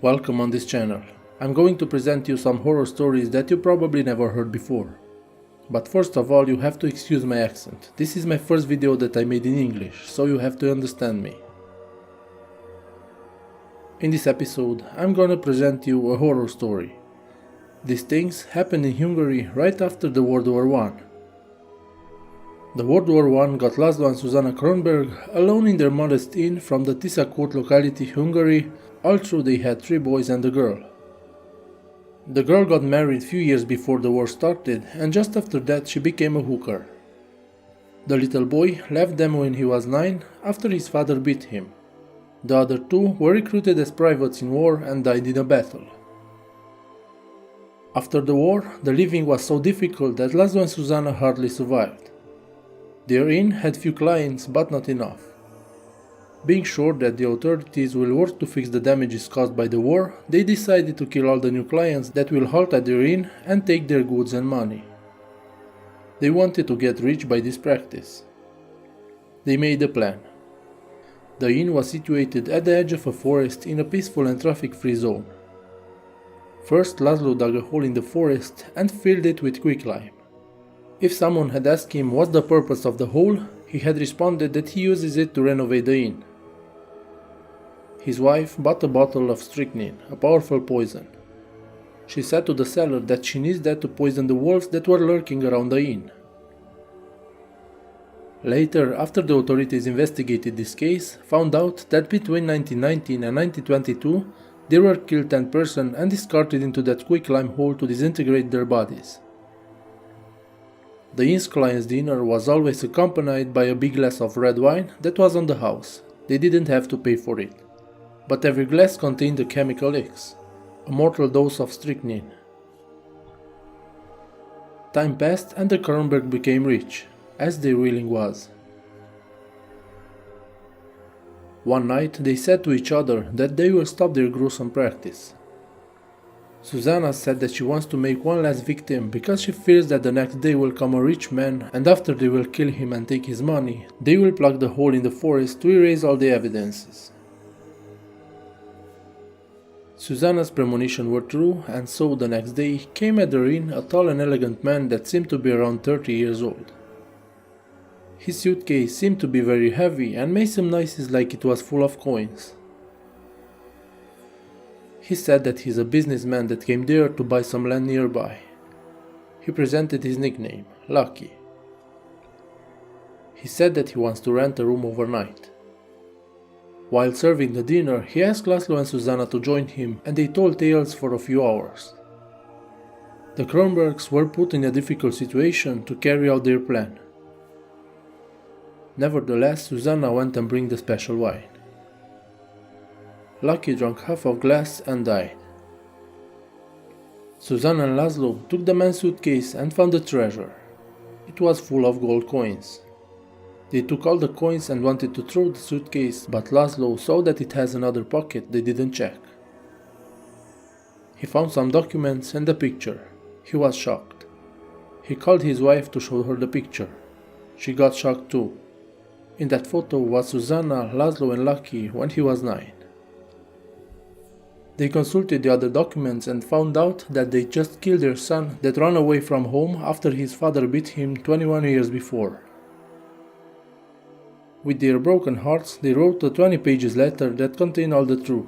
Welcome on this channel. I'm going to present you some horror stories that you probably never heard before. But first of all, you have to excuse my accent. This is my first video that I made in English, so you have to understand me. In this episode, I'm gonna present you a horror story. These things happened in Hungary right after the World War I. The World War I got Laszlo and Susanna Kronberg alone in their modest inn from the Tiszakurt locality, Hungary, although they had 3 boys and a girl. The girl got married few years before the war started, and just after that she became a hooker. The little boy left them when he was 9 after his father beat him. The other 2 were recruited as privates in war and died in a battle. After the war, the living was so difficult that Laszlo and Susanna hardly survived. Their inn had few clients, but not enough. Being sure that the authorities will work to fix the damages caused by the war, they decided to kill all the new clients that will halt at their inn and take their goods and money. They wanted to get rich by this practice. They made a plan. The inn was situated at the edge of a forest in a peaceful and traffic-free zone. First, Laszlo dug a hole in the forest and filled it with quicklime. If someone had asked him what's the purpose of the hole, he had responded that he uses it to renovate the inn. His wife bought a bottle of strychnine, a powerful poison. She said to the seller that she needs that to poison the wolves that were lurking around the inn. Later, after the authorities investigated this case, found out that between 1919 and 1922, there were killed 10 persons and discarded into that quicklime hole to disintegrate their bodies. The inn's client's dinner was always accompanied by a big glass of red wine that was on the house. They didn't have to pay for it. But every glass contained a chemical X, a mortal dose of strychnine. Time passed and the Kronberg became rich, as their willing was. One night they said to each other that they will stop their gruesome practice. Susanna said that she wants to make one last victim because she fears that the next day will come a rich man, and after they will kill him and take his money, they will plug the hole in the forest to erase all the evidences. Susanna's premonitions were true, and so the next day came at their inn a tall and elegant man that seemed to be around 30 years old. His suitcase seemed to be very heavy and made some noises like it was full of coins. He said that he's a businessman that came there to buy some land nearby. He presented his nickname, Lucky. He said that he wants to rent a room overnight. While serving the dinner, he asked Laszlo and Susanna to join him, and they told tales for a few hours. The Kronbergs were put in a difficult situation to carry out their plan. Nevertheless, Susanna went and bring the special wine. Lucky drank half of glass and died. Susanna and Laszlo took the man's suitcase and found the treasure. It was full of gold coins. They took all the coins and wanted to throw the suitcase, but Laszlo saw that it has another pocket they didn't check. He found some documents and a picture. He was shocked. He called his wife to show her the picture. She got shocked too. In that photo was Susanna, Laszlo and Lucky when he was 9. They consulted the other documents and found out that they just killed their son that ran away from home after his father beat him 21 years before. With their broken hearts, they wrote a 20 pages letter that contained all the truth.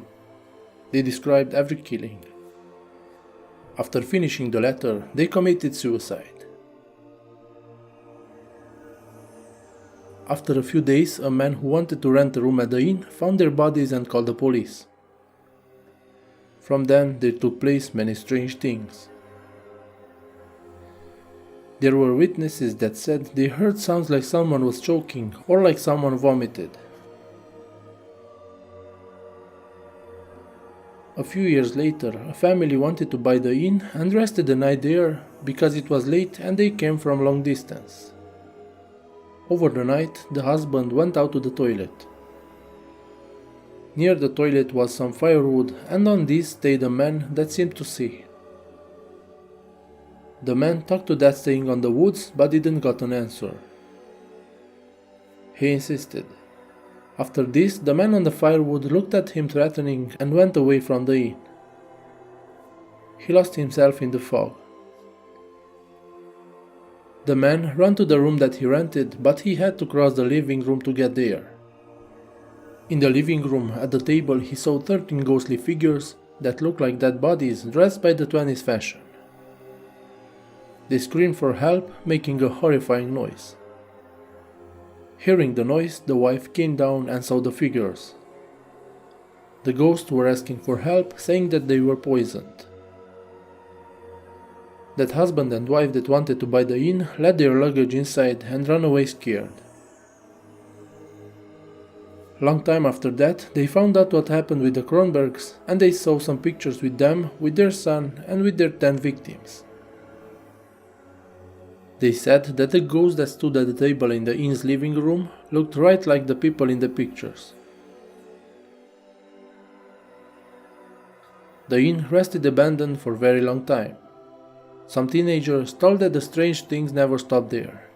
They described every killing. After finishing the letter, they committed suicide. After a few days, a man who wanted to rent a room at the inn found their bodies and called the police. From then, there took place many strange things. There were witnesses that said they heard sounds like someone was choking or like someone vomited. A few years later, a family wanted to buy the inn and rested the night there because it was late and they came from long distance. Over the night, the husband went out to the toilet. Near the toilet was some firewood, and on this stayed a man that seemed to see. The man talked to that staying on the woods, but didn't get an answer. He insisted. After this, the man on the firewood looked at him threatening and went away from the inn. He lost himself in the fog. The man ran to the room that he rented, but he had to cross the living room to get there. In the living room, at the table, he saw 13 ghostly figures that looked like dead bodies dressed by the 20s fashion. They screamed for help, making a horrifying noise. Hearing the noise, the wife came down and saw the figures. The ghosts were asking for help, saying that they were poisoned. That husband and wife that wanted to buy the inn led their luggage inside and ran away scared. Long time after that, they found out what happened with the Kronbergs, and they saw some pictures with them, with their son, and with their 10 victims. They said that the ghost that stood at the table in the inn's living room looked right like the people in the pictures. The inn rested abandoned for a very long time. Some teenagers told that the strange things never stopped there.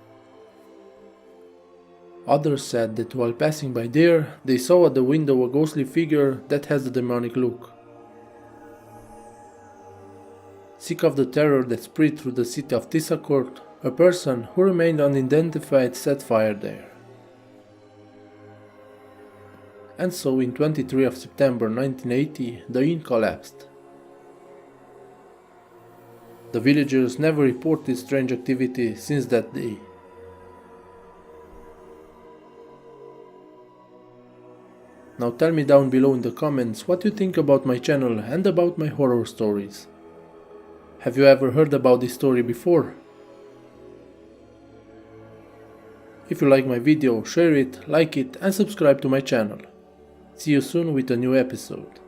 Others said that while passing by there, they saw at the window a ghostly figure that has the demonic look. Sick of the terror that spread through the city of Tissacourt, a person who remained unidentified set fire there. And so in 23 of September 1980, the inn collapsed. The villagers never reported strange activity since that day. Now tell me down below in the comments what you think about my channel and about my horror stories. Have you ever heard about this story before? If you like my video, share it, like it and subscribe to my channel. See you soon with a new episode.